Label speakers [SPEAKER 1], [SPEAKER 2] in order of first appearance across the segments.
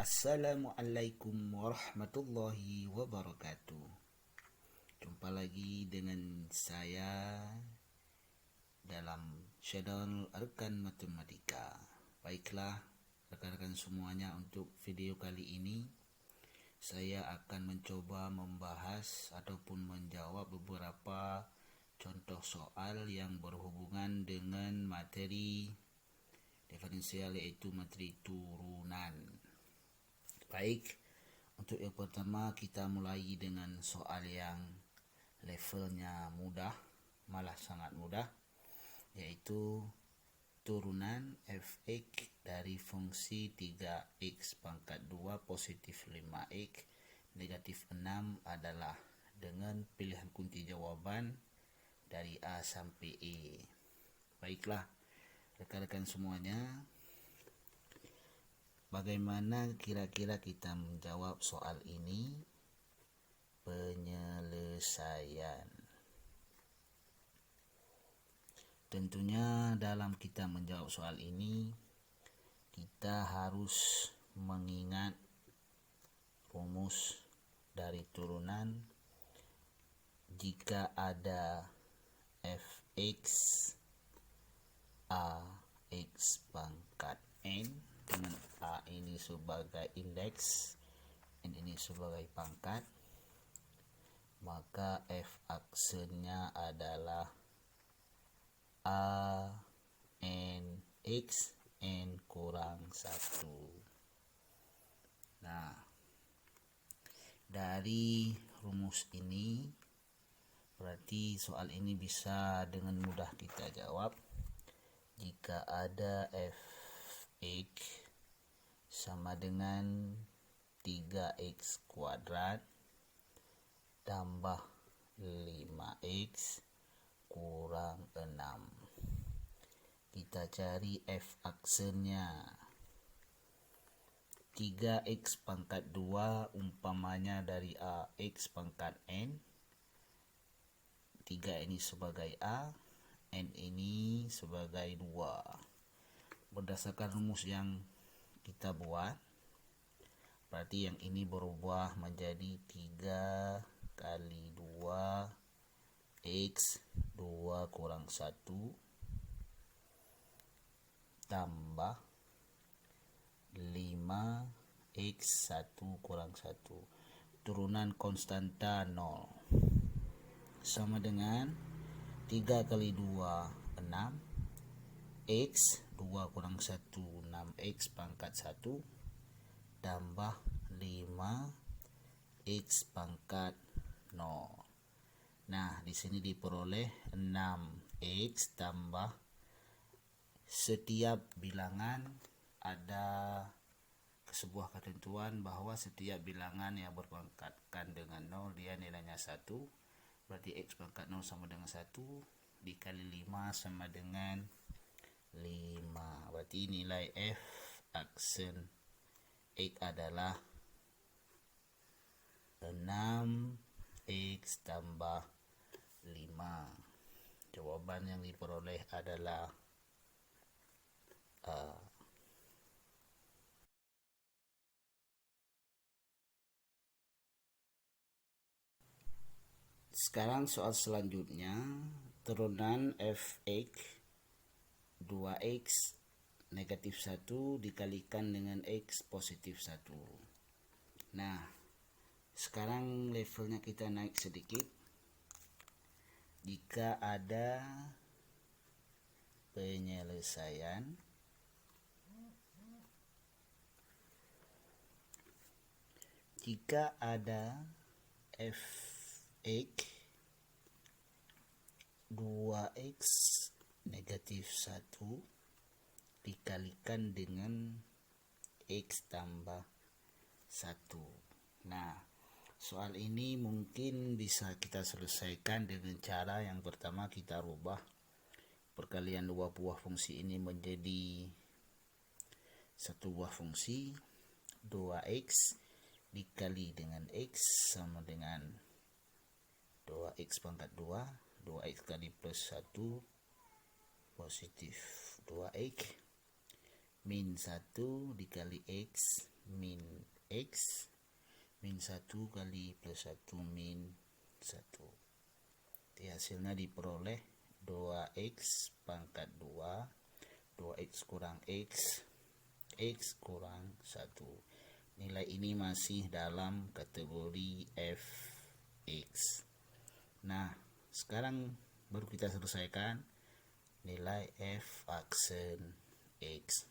[SPEAKER 1] Assalamualaikum warahmatullahi wabarakatuh. Jumpa lagi dengan saya dalam channel Arkan Matematika. Baiklah rekan-rekan semuanya, untuk video kali ini saya akan mencoba membahas ataupun menjawab beberapa contoh soal yang berhubungan dengan materi diferensial, yaitu materi turunan. Baik, untuk yang pertama kita mulai dengan soal yang levelnya mudah, malah sangat mudah, yaitu turunan f(x) dari fungsi 3x pangkat 2 positif 5x negatif 6 adalah, dengan pilihan kunci jawaban dari A sampai E. Baiklah rekan-rekan semuanya, bagaimana kira-kira kita menjawab soal ini? Penyelesaian. Tentunya dalam kita menjawab soal ini, kita harus mengingat rumus dari turunan. Jika ada fx a x pangkat n, dengan a ini sebagai indeks, n ini sebagai pangkat, maka f aksennya adalah a n x n kurang 1. Nah, dari rumus ini berarti soal ini bisa dengan mudah kita jawab. Jika ada fx sama dengan 3x kuadrat tambah 5x kurang 6. Kita cari f aksennya. 3x pangkat 2 umpamanya dari a x pangkat n. 3 ini sebagai a, n ini sebagai 2. Berdasarkan rumus yang kita buat, berarti yang ini berubah menjadi 3 kali 2 x 2 kurang 1 tambah 5 x 1 kurang 1. Turunan konstanta 0 sama dengan 3 kali 2 6 x 2 kurang 1 6x pangkat 1 tambah 5 x pangkat 0. Nah, di sini diperoleh 6x tambah, setiap bilangan ada sebuah ketentuan bahwa setiap bilangan yang berpangkatkan dengan 0 dia nilainya 1. Berarti x pangkat 0 sama dengan 1 dikali 5 sama dengan 5. Berarti nilai f aksen x adalah 6x tambah 5. Jawaban yang diperoleh adalah A. Sekarang soal selanjutnya, turunan fx 2x negatif 1 dikalikan dengan x positif 1. Nah, sekarang levelnya kita naik sedikit. Jika ada penyelesaian, jika ada fx 2x negatif 1 dikalikan dengan x tambah 1. Nah, soal ini mungkin bisa kita selesaikan dengan cara yang pertama, kita rubah perkalian dua buah fungsi ini menjadi satu buah fungsi. 2x dikali dengan x sama dengan 2x pangkat 2. 2x kali plus 1 positif 2x min 1 dikali X min X min 1 kali plus 1 min 1. Jadi hasilnya diperoleh 2X pangkat 2, 2X kurang X, X kurang 1. Nilai ini masih dalam kategori fx. Nah, sekarang baru kita selesaikan nilai f aksen x.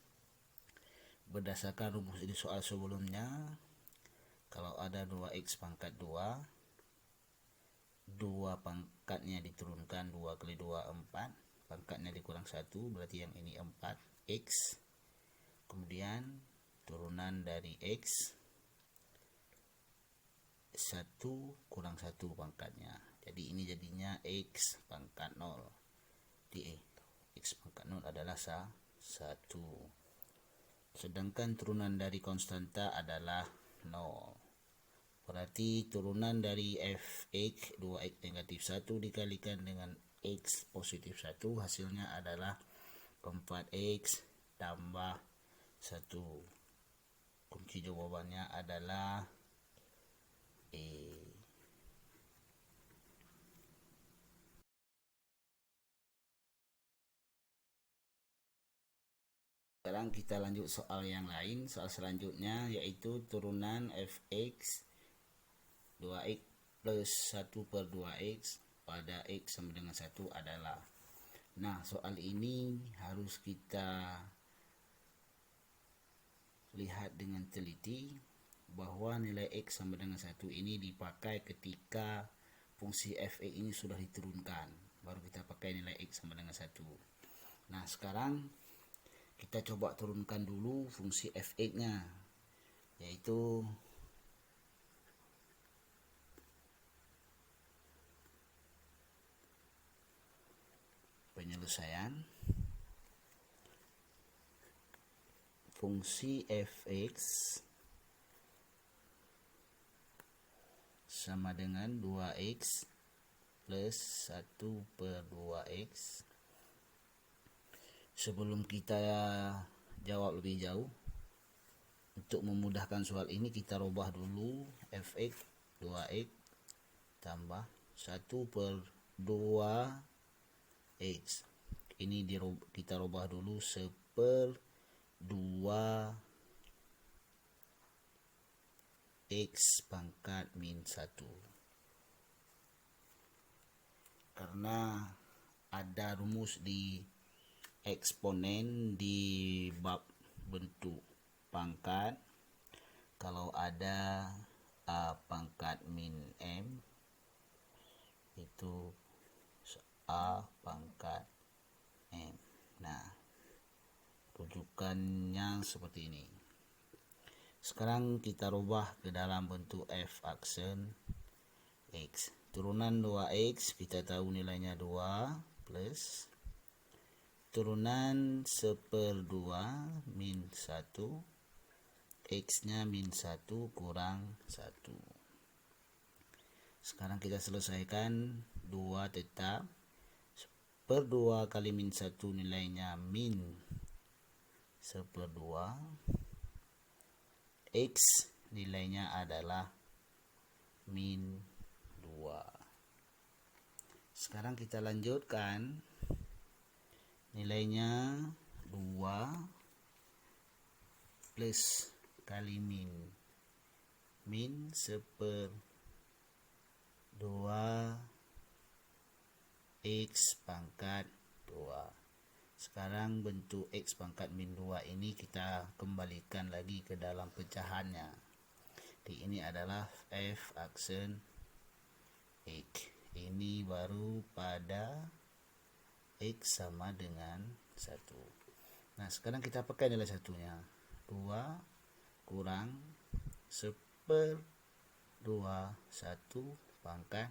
[SPEAKER 1] Berdasarkan rumus di soal sebelumnya, kalau ada 2x pangkat 2, 2 pangkatnya diturunkan, 2 kali 2 4, pangkatnya dikurang 1, berarti yang ini 4x. Kemudian turunan dari x 1 kurang 1 pangkatnya. Jadi ini jadinya x pangkat 0. Di x pangkat 0 adalah 1. Sedangkan turunan dari konstanta adalah 0. Berarti turunan dari fx 2x negatif 1 dikalikan dengan x positif 1, hasilnya adalah 4x tambah 1. Kunci jawabannya adalah E. Sekarang kita lanjut soal yang lain. Soal selanjutnya yaitu turunan fx 2x plus 1 per 2x pada x sama dengan 1 adalah. Nah, soal ini harus kita lihat dengan teliti bahwa nilai x sama dengan 1 ini dipakai ketika fungsi fx ini sudah diturunkan. Baru kita pakai nilai x sama dengan 1. Nah, sekarang kita coba turunkan dulu fungsi fx-nya, yaitu penyelesaian fungsi fx sama dengan 2x plus 1 per 2x. Sebelum kita jawab lebih jauh, untuk memudahkan soal ini kita rubah dulu fx 2x tambah 1 per 2 X. Ini kita rubah dulu 1 per 2 X pangkat min 1. Karena ada rumus di eksponen di bab bentuk pangkat, kalau ada A pangkat min M itu A pangkat M. Nah, rujukannya seperti ini. Sekarang kita rubah ke dalam bentuk f aksen x. Turunan 2x kita tahu nilainya 2 plus turunan 1 per 2 min 1, x nya min 1 kurang 1. Sekarang kita selesaikan 2 tetap, per 2 kali min 1 nilainya min 1 per 2, x nilainya adalah min 2. Sekarang kita lanjutkan, nilainya 2 plus kali min 1 per 2 X pangkat 2. Sekarang bentuk X pangkat min 2 ini kita kembalikan lagi ke dalam pecahannya. Jadi ini adalah F aksen X. Ini baru pada X sama dengan 1. Nah, sekarang kita pakai nilai satunya. 2 kurang 1 per 2, 1 pangkat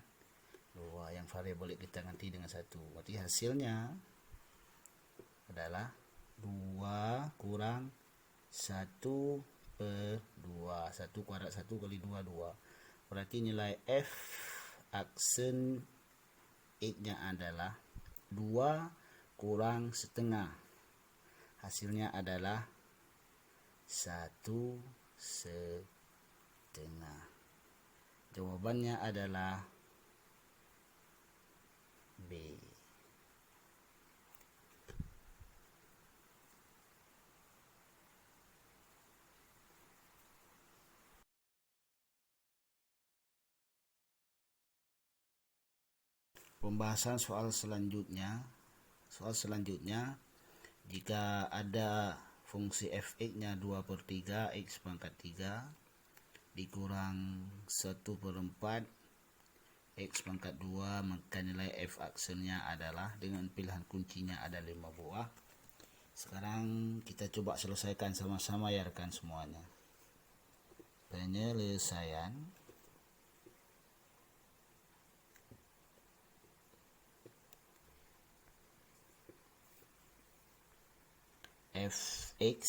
[SPEAKER 1] 2, yang variabel kita ganti dengan 1. Berarti hasilnya adalah 2 kurang 1 per 2. 1 kuadrat 1 kali 2, 2. Berarti nilai F aksen X-nya adalah 2 kurang setengah. Hasilnya adalah 1/2. Jawabannya adalah B. Pembahasan soal selanjutnya. Jika ada fungsi f(x)-nya 2/3 x pangkat 3 dikurang 1/4 x pangkat 2, maka nilai f aksennya adalah, dengan pilihan kuncinya ada 5 buah. Sekarang kita coba selesaikan sama-sama ya rekan semuanya. Penyelesaian f(x)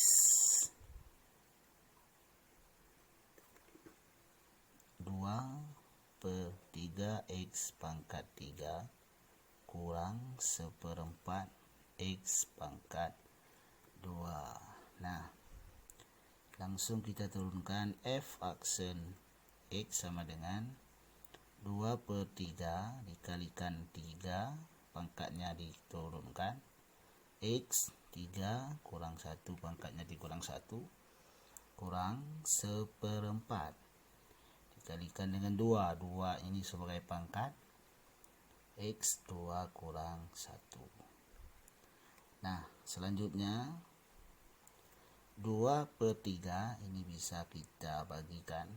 [SPEAKER 1] 2/3 x pangkat 3 kurang 1/4 x pangkat 2. Nah, langsung kita turunkan f aksen x sama dengan 2/3 dikalikan 3, pangkatnya diturunkan, x 3 kurang 1, pangkatnya dikurang 1, kurang 1/4 dikalikan dengan 2. 2 ini sebagai pangkat, x 2 kurang 1. Nah, selanjutnya 2/3 ini bisa kita bagikan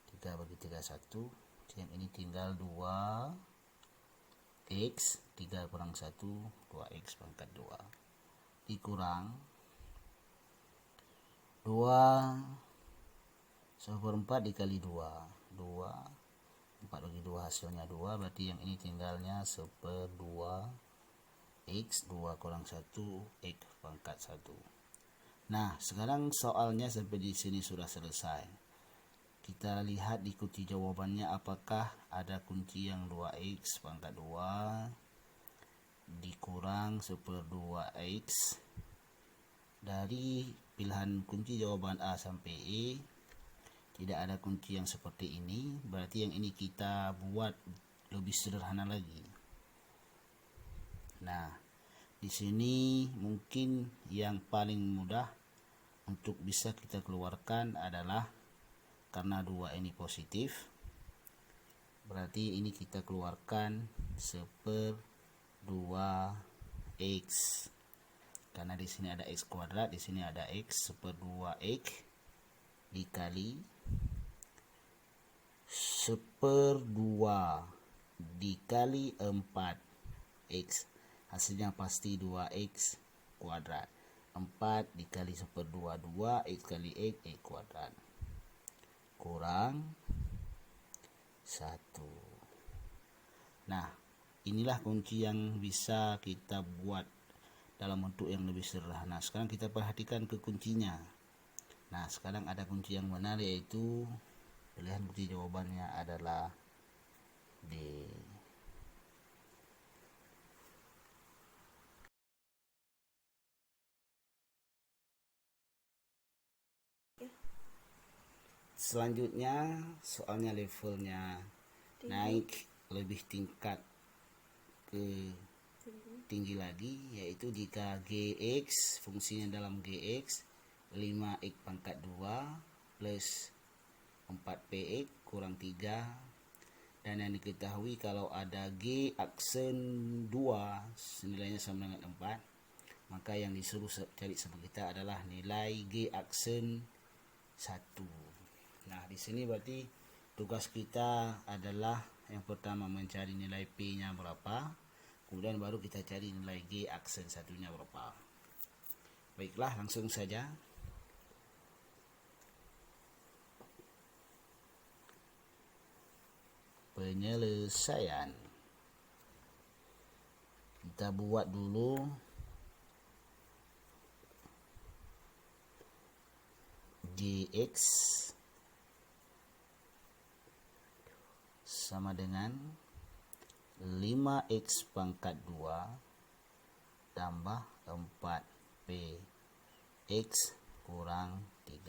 [SPEAKER 1] 3 bagi 3 1. Yang ini tinggal 2x, 3 kurang 1 2x pangkat 2 dikurang 2/4 dikali 2, 4 bagi 2 hasilnya 2, berarti yang ini tinggalnya 1/2 x, 2 kurang 1 x pangkat 1. Nah, sekarang soalnya sampai di sini sudah selesai. Kita lihat di kunci jawabannya apakah ada kunci yang 2x pangkat 2 dikurang 1/2 x. Dari pilihan kunci jawaban A sampai E tidak ada kunci yang seperti ini, berarti yang ini kita buat lebih sederhana lagi. Nah, di sini mungkin yang paling mudah untuk bisa kita keluarkan adalah, karena 2 ini positif, berarti ini kita keluarkan 1/2 x. Karena di sini ada x kuadrat, di sini ada x, 1/2 x dikali 1/2 dikali 4x, hasilnya pasti 2x kuadrat. 4 dikali 1/2, 2x kali x kuadrat kurang 1. Nah, inilah kunci yang bisa kita buat dalam bentuk yang lebih sederhana. Sekarang kita perhatikan ke kuncinya. Nah, sekarang ada kunci yang benar, yaitu pilihan kunci jawabannya adalah D. Selanjutnya soalnya levelnya naik lebih tingkat ke tinggi lagi, yaitu jika gx, fungsinya dalam gx 5x pangkat 2 plus 4px kurang 3, dan yang diketahui kalau ada g aksen 2 nilainya sama dengan 4, maka yang disuruh cari sama kita adalah nilai g aksen 1. Nah, di sini berarti tugas kita adalah yang pertama mencari nilai p-nya berapa, kemudian baru kita cari nilai g aksen 1-nya berapa. Baiklah, langsung saja. Penyelesaian. Kita buat dulu gx sama dengan 5x pangkat 2 tambah 4p x kurang 3.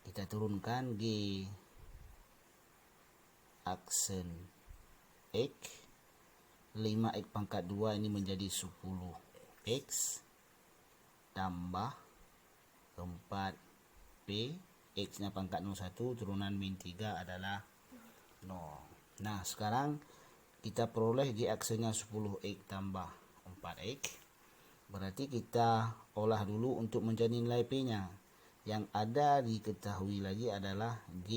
[SPEAKER 1] Kita turunkan G aksen X, 5X pangkat 2 ini menjadi 10X tambah 4P, X nya pangkat 01, turunan min 3 adalah 0. Nah sekarang kita peroleh G aksennya 10X tambah 4X. Berarti kita olah dulu untuk mencari nilai P nya. Yang ada diketahui lagi adalah G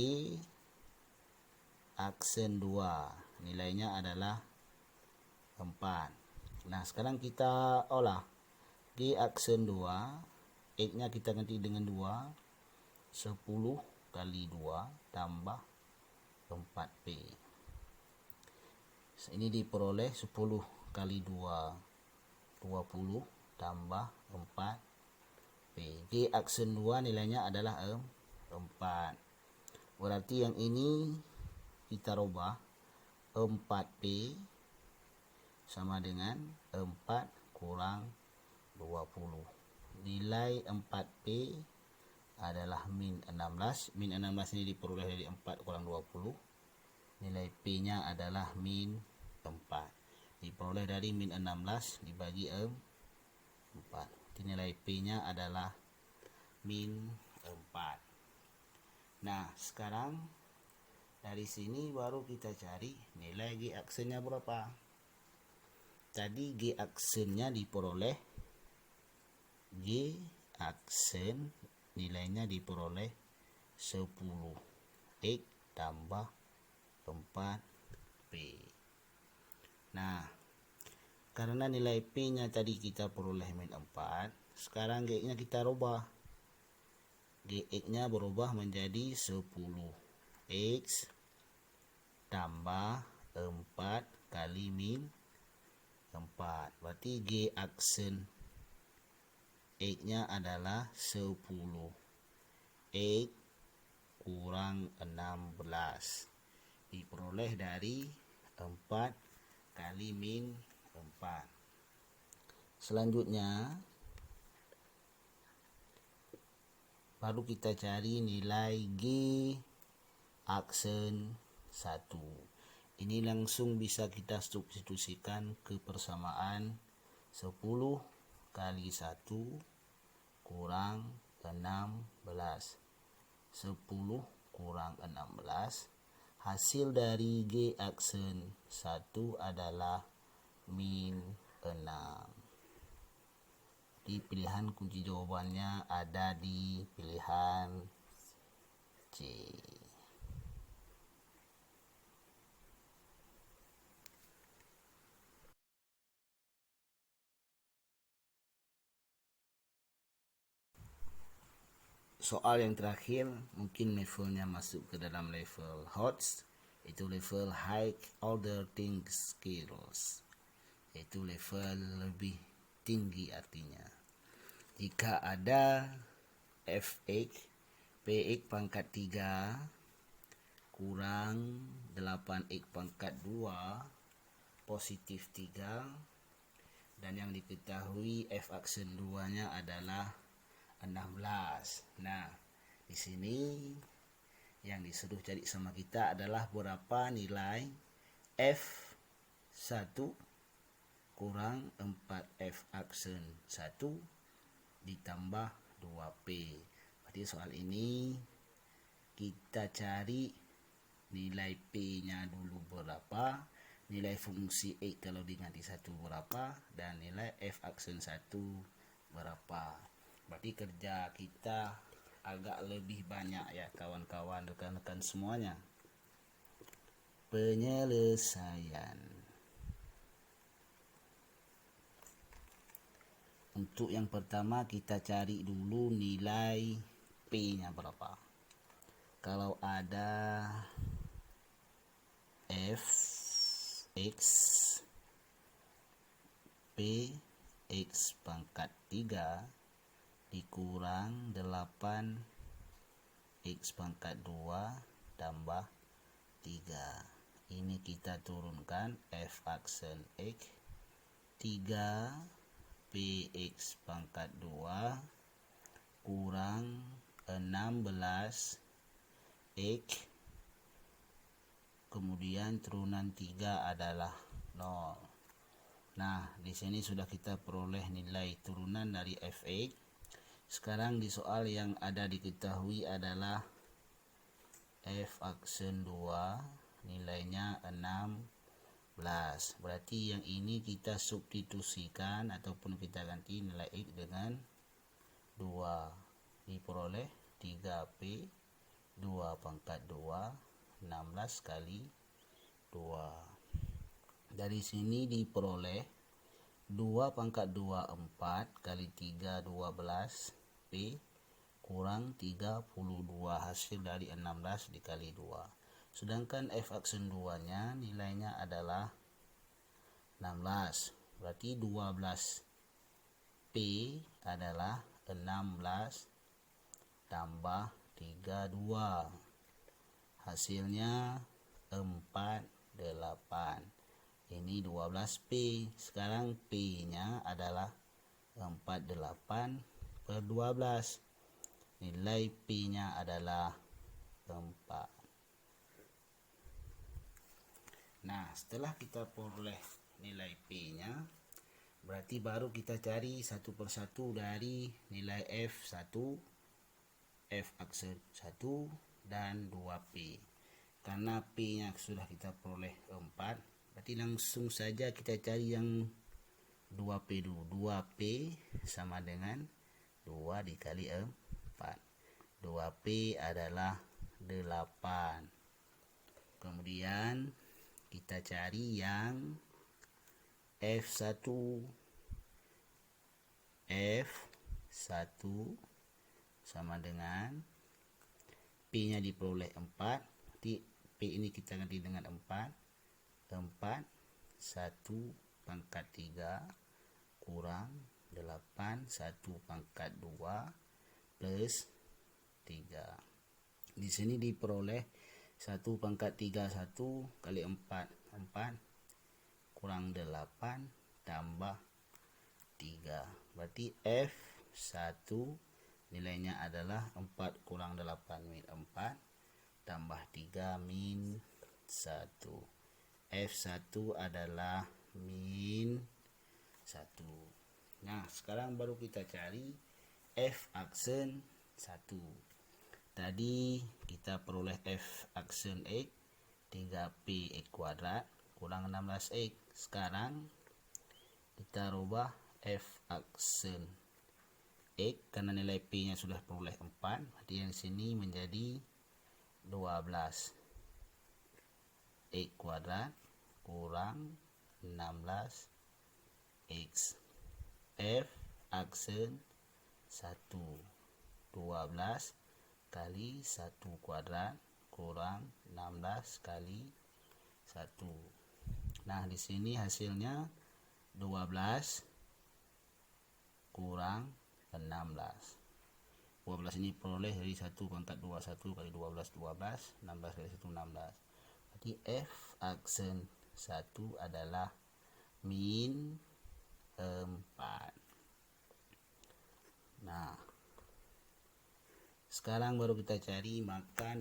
[SPEAKER 1] aksen 2, nilainya adalah 4. Nah sekarang kita olah G aksen 2, X nya kita ganti dengan 2, 10 kali 2 tambah 4P. Ini diperoleh 10 kali 2, 20 tambah 4P. G aksen 2 nilainya adalah 4. Berarti yang ini kita rubah, 4P sama dengan 4 kurang 20. Nilai 4P adalah min 16. Min 16 ini diperoleh dari 4 kurang 20. Nilai P nya adalah min 4. Diperoleh dari min 16 dibagi 4. Nilai P nya adalah min 4. Nah sekarang dari sini baru kita cari nilai G aksennya berapa. Tadi G aksennya diperoleh, G aksen nilainya diperoleh 10X tambah 4P. Nah karena nilai P nya tadi kita peroleh min 4, sekarang G nya kita rubah. Gx nya berubah menjadi 10X tambah 4 kali min 4. Berarti G aksen X nya adalah 10X kurang 16. Diperoleh dari 4 kali min 4. Selanjutnya baru kita cari nilai G aksen 1. Ini langsung bisa kita substitusikan ke persamaan 10 kali 1 kurang 16. 10 kurang 16. Hasil dari G aksen 1 adalah min 6. Di pilihan kunci jawabannya ada di pilihan C. Soal yang terakhir, mungkin levelnya masuk ke dalam level HOTS, itu level High Order Skills, itu level lebih tinggi artinya. Jika ada fx px pangkat 3 kurang 8x pangkat 2 positif 3, dan yang diketahui f aksen 2 nya adalah 16. Nah, di sini yang disuruh cari sama kita adalah berapa nilai F1 kurang 4F aksen 1 ditambah 2P. Berarti soal ini kita cari nilai P-nya dulu berapa, nilai fungsi X kalau diganti 1 berapa, dan nilai F aksen 1 berapa. Berarti kerja kita agak lebih banyak ya kawan-kawan, rekan-rekan semuanya. Penyelesaian. Untuk yang pertama kita cari dulu nilai P-nya berapa. Kalau ada F X P X pangkat 3 dikurang 8X pangkat 2 tambah 3. Ini kita turunkan F aksen X 3 PX pangkat 2 kurang 16 X, kemudian turunan 3 adalah 0. Nah, di sini sudah kita peroleh nilai turunan dari fx. Sekarang di soal yang ada diketahui adalah f aksen 2 nilainya 16. Berarti yang ini kita substitusikan ataupun kita ganti nilai x dengan 2. Diperoleh 3p 2 pangkat 2 16 kali 2. Dari sini diperoleh 2 pangkat 2 4 kali 3 12 P kurang 32, hasil dari 16 dikali 2. Sedangkan f aksen 2 nya nilainya adalah 16. Berarti 12 P adalah 16 tambah 32. Hasilnya 48. Ini 12P. Sekarang P-nya adalah 48 per 12. Nilai P-nya adalah 4. Nah, setelah kita peroleh nilai P-nya, berarti baru kita cari satu persatu dari nilai F1, F aksen 1, dan 2P. Karena P-nya sudah kita peroleh 4, berarti langsung saja kita cari yang 2P dulu. 2P sama dengan 2 dikali 4. 2P adalah 8. Kemudian kita cari yang F1. F1 sama dengan P-nya diperoleh 4. Berarti P ini kita ganti dengan 4. 1 pangkat 3 kurang 8 1 pangkat 2 plus 3. Di sini diperoleh 1 pangkat 3 1 kali 4 4 kurang 8 tambah 3. Berarti F1 nilainya adalah 4 kurang 8 min 4 tambah 3 min 1. F1 adalah min 1. Nah, sekarang baru kita cari F aksen 1. Tadi kita peroleh F aksen X 3P X kuadrat kurang 16X. Sekarang kita rubah F aksen X karena nilai P nya sudah peroleh 4. Berarti yang sini menjadi 12 X kuadrat kurang 16X. F aksen 1 12 kali 1 kuadrat kurang 16 kali 1. Nah, di sini hasilnya 12 kurang 16. 12 ini peroleh dari 1 pangkat 2 1 kali 12 12, 16 kali 1 16. Berarti F aksen 1 adalah min 4. Nah, sekarang baru kita cari maka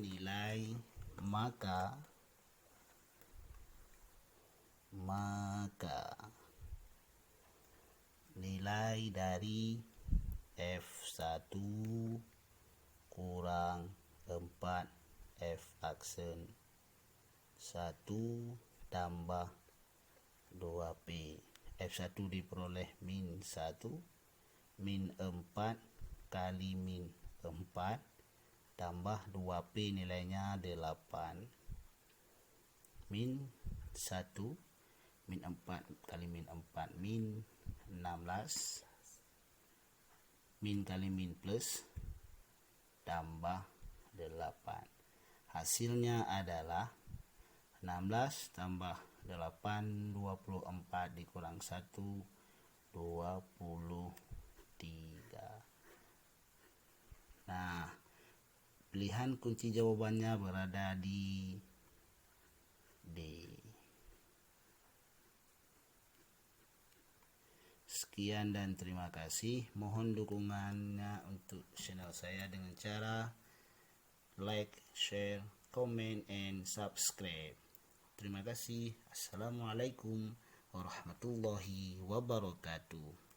[SPEAKER 1] nilai dari F1 kurang 4 F aksen 1 tambah 2P. F1 diperoleh min 1 min 4 kali min 4 tambah 2P nilainya 8 min 1 min 4 kali min 4 min 16 min kali min plus tambah 8. Hasilnya adalah 16 tambah 8 24 dikurang 1 23. Nah, pilihan kunci jawabannya berada di D. Sekian dan terima kasih. Mohon dukungannya untuk channel saya dengan cara like, share, comment, and subscribe. Terima kasih. Assalamualaikum warahmatullahi wabarakatuh.